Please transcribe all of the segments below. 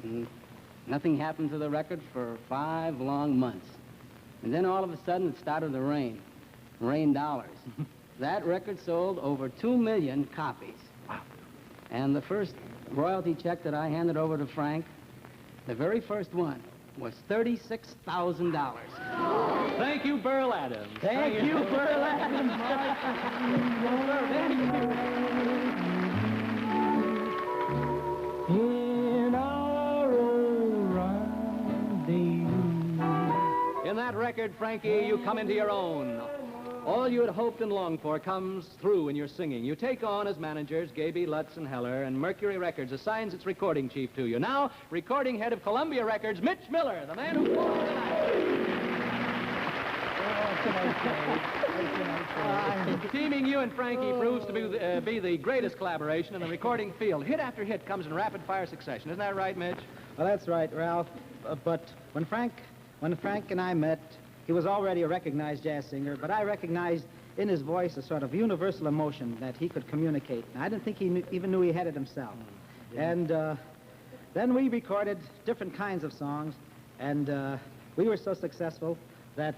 And nothing happened to the record for 5 long months. And then all of a sudden it started to rain. Rain dollars. That record sold over 2 million copies. Wow. And the first royalty check that I handed over to Frank, the very first one, was $36,000. Thank you, Burl Adams. Thank you, Burl Adams. In our old rendezvous. In that record, Frankie, you come into your own. All you had hoped and longed for comes through in your singing. You take on as managers Gaby, Lutz, and Heller, and Mercury Records assigns its recording chief to you. Now, recording head of Columbia Records, Mitch Miller, the man who formed the night. Teaming you and Frankie proves to be the greatest collaboration in the recording field. Hit after hit comes in rapid-fire succession. Isn't that right, Mitch? Well, that's right, Ralph. But when Frank and I met, he was already a recognized jazz singer, but I recognized in his voice a sort of universal emotion that he could communicate. And I didn't think he even knew he had it himself. And then we recorded different kinds of songs, and we were so successful that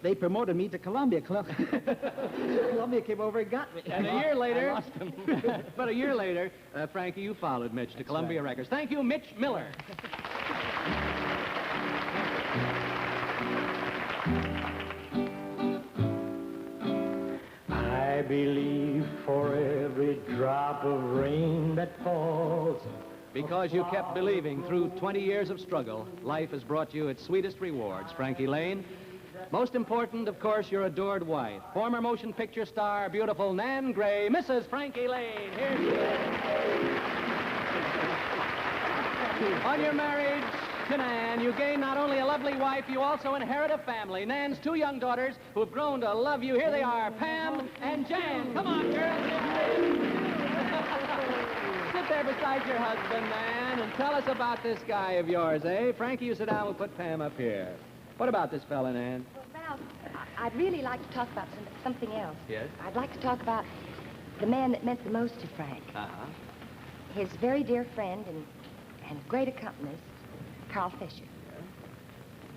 they promoted me to Columbia. Columbia came over and got me. And a year later, I lost him. but a year later, Frankie, you followed Mitch to Columbia Records. Thank you, Mitch Miller. I believe for every drop of rain that falls. Because you kept believing through 20 years of struggle, life has brought you its sweetest rewards. Frankie Laine. Most important, of course, your adored wife, former motion picture star, beautiful Nan Gray, Mrs. Frankie Laine. Here she is. On your marriage to Nan, you gain not only a lovely wife, you also inherit a family. Nan's 2 young daughters who have grown to love you. Here they are, Pam and Jan. Come on, girls. Sit there beside your husband, Nan, and tell us about this guy of yours, eh? Frankie, you sit down. We'll put Pam up here. What about this fella, Nan? Well, Ralph, I'd really like to talk about something else. Yes? I'd like to talk about the man that meant the most to Frank. Uh-huh. His very dear friend and great accompanist, Carl Fisher.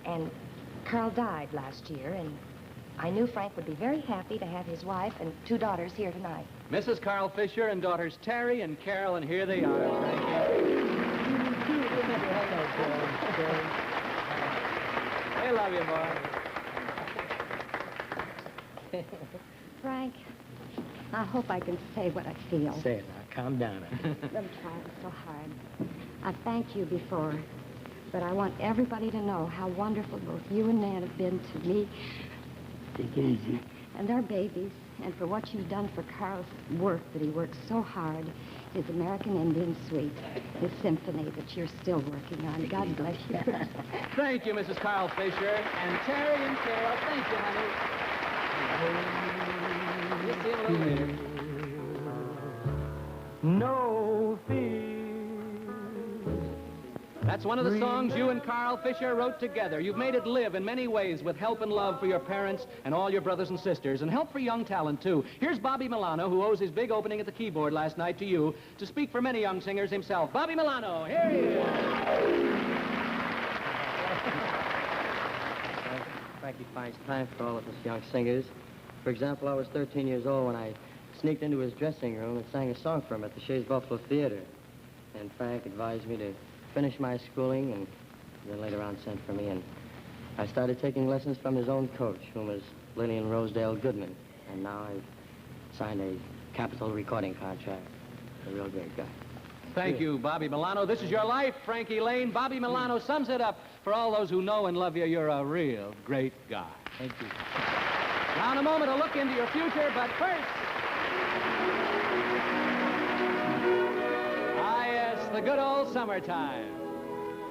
And Carl died last year, and I knew Frank would be very happy to have his wife and 2 daughters here tonight. Mrs. Carl Fisher and daughters Terry and Carol, and here they are, Frankie. They love you, boy. Frank, I hope I can say what I feel. Say it now, calm down. I'm trying so hard. I thanked you before, but I want everybody to know how wonderful both you and Nan have been to me. Take it easy. And our babies, and for what you've done for Carl's work that he works so hard, his American Indian Suite, his symphony that you're still working on. God bless you. Thank you, Mrs. Carl Fisher, and Terry and Carol. Thank you, honey. We'll see you a little later. No fear. That's one of the songs you and Carl Fisher wrote together. You've made it live in many ways with help and love for your parents and all your brothers and sisters, and help for young talent, too. Here's Bobby Milano, who owes his big opening at the keyboard last night to you, to speak for many young singers himself. Bobby Milano, here he is. Frankie finds time for all of us young singers. For example, I was 13 years old when I sneaked into his dressing room and sang a song for him at the Shays Buffalo Theater. And Frank advised me to finish my schooling, and then later on sent for me, and I started taking lessons from his own coach, whom was Lillian Rosedale Goodman, and now I've signed a Capitol recording contract. A real great guy. Thank you, Bobby Milano. This is your life, Frankie Laine. Bobby Milano sums it up for all those who know and love you. You're a real great guy. Thank you. Now, in a moment, a look into your future, but first... the good old summertime.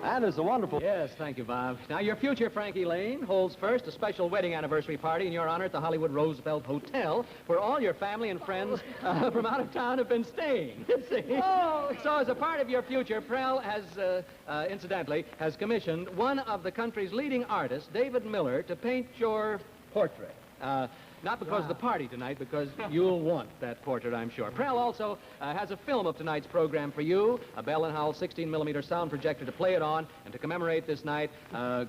And it's a wonderful... Yes, thank you, Bob. Now, your future, Frankie Laine, holds first a special wedding anniversary party in your honor at the Hollywood Roosevelt Hotel, where all your family and friends from out of town have been staying. See? Oh. So, as a part of your future, Prell has, incidentally, has commissioned one of the country's leading artists, David Miller, to paint your portrait. Not because of the party tonight, because you'll want that portrait, I'm sure. Prell also has a film of tonight's program for you, a Bell & Howell 16mm sound projector to play it on, and to commemorate this night,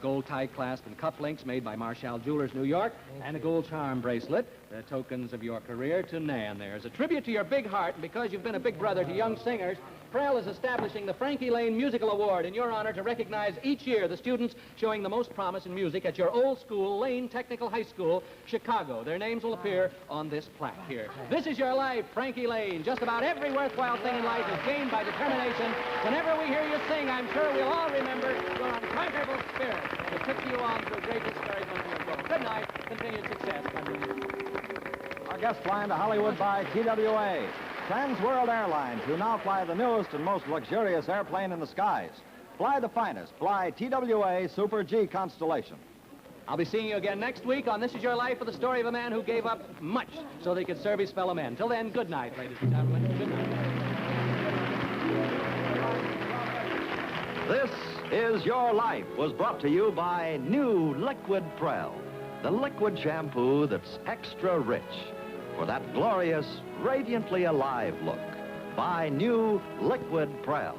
gold tie clasp and cufflinks made by Marshall Jewelers, New York, and a gold charm bracelet, the tokens of your career to Nan there. As a tribute to your big heart, and because you've been a big brother to young singers, Prell is establishing the Frankie Laine Musical Award in your honor to recognize each year the students showing the most promise in music at your old school, Laine Technical High School, Chicago. Their names will appear on this plaque here. This is your life, Frankie Laine. Just about every worthwhile thing in life is gained by determination. Whenever we hear you sing, I'm sure we'll all remember your unconquerable spirit that took you on to a great story when you were born. Good night. Continued success. Our guest flying to Hollywood by TWA. Trans World Airlines, who now fly the newest and most luxurious airplane in the skies. Fly the finest. Fly TWA Super G Constellation. I'll be seeing you again next week on This Is Your Life, with the story of a man who gave up much so that he could serve his fellow men. Till then, good night, ladies and gentlemen. Good night. This Is Your Life was brought to you by new Liquid Prell, the liquid shampoo that's extra rich for that glorious, radiantly alive look. By new Liquid Prell.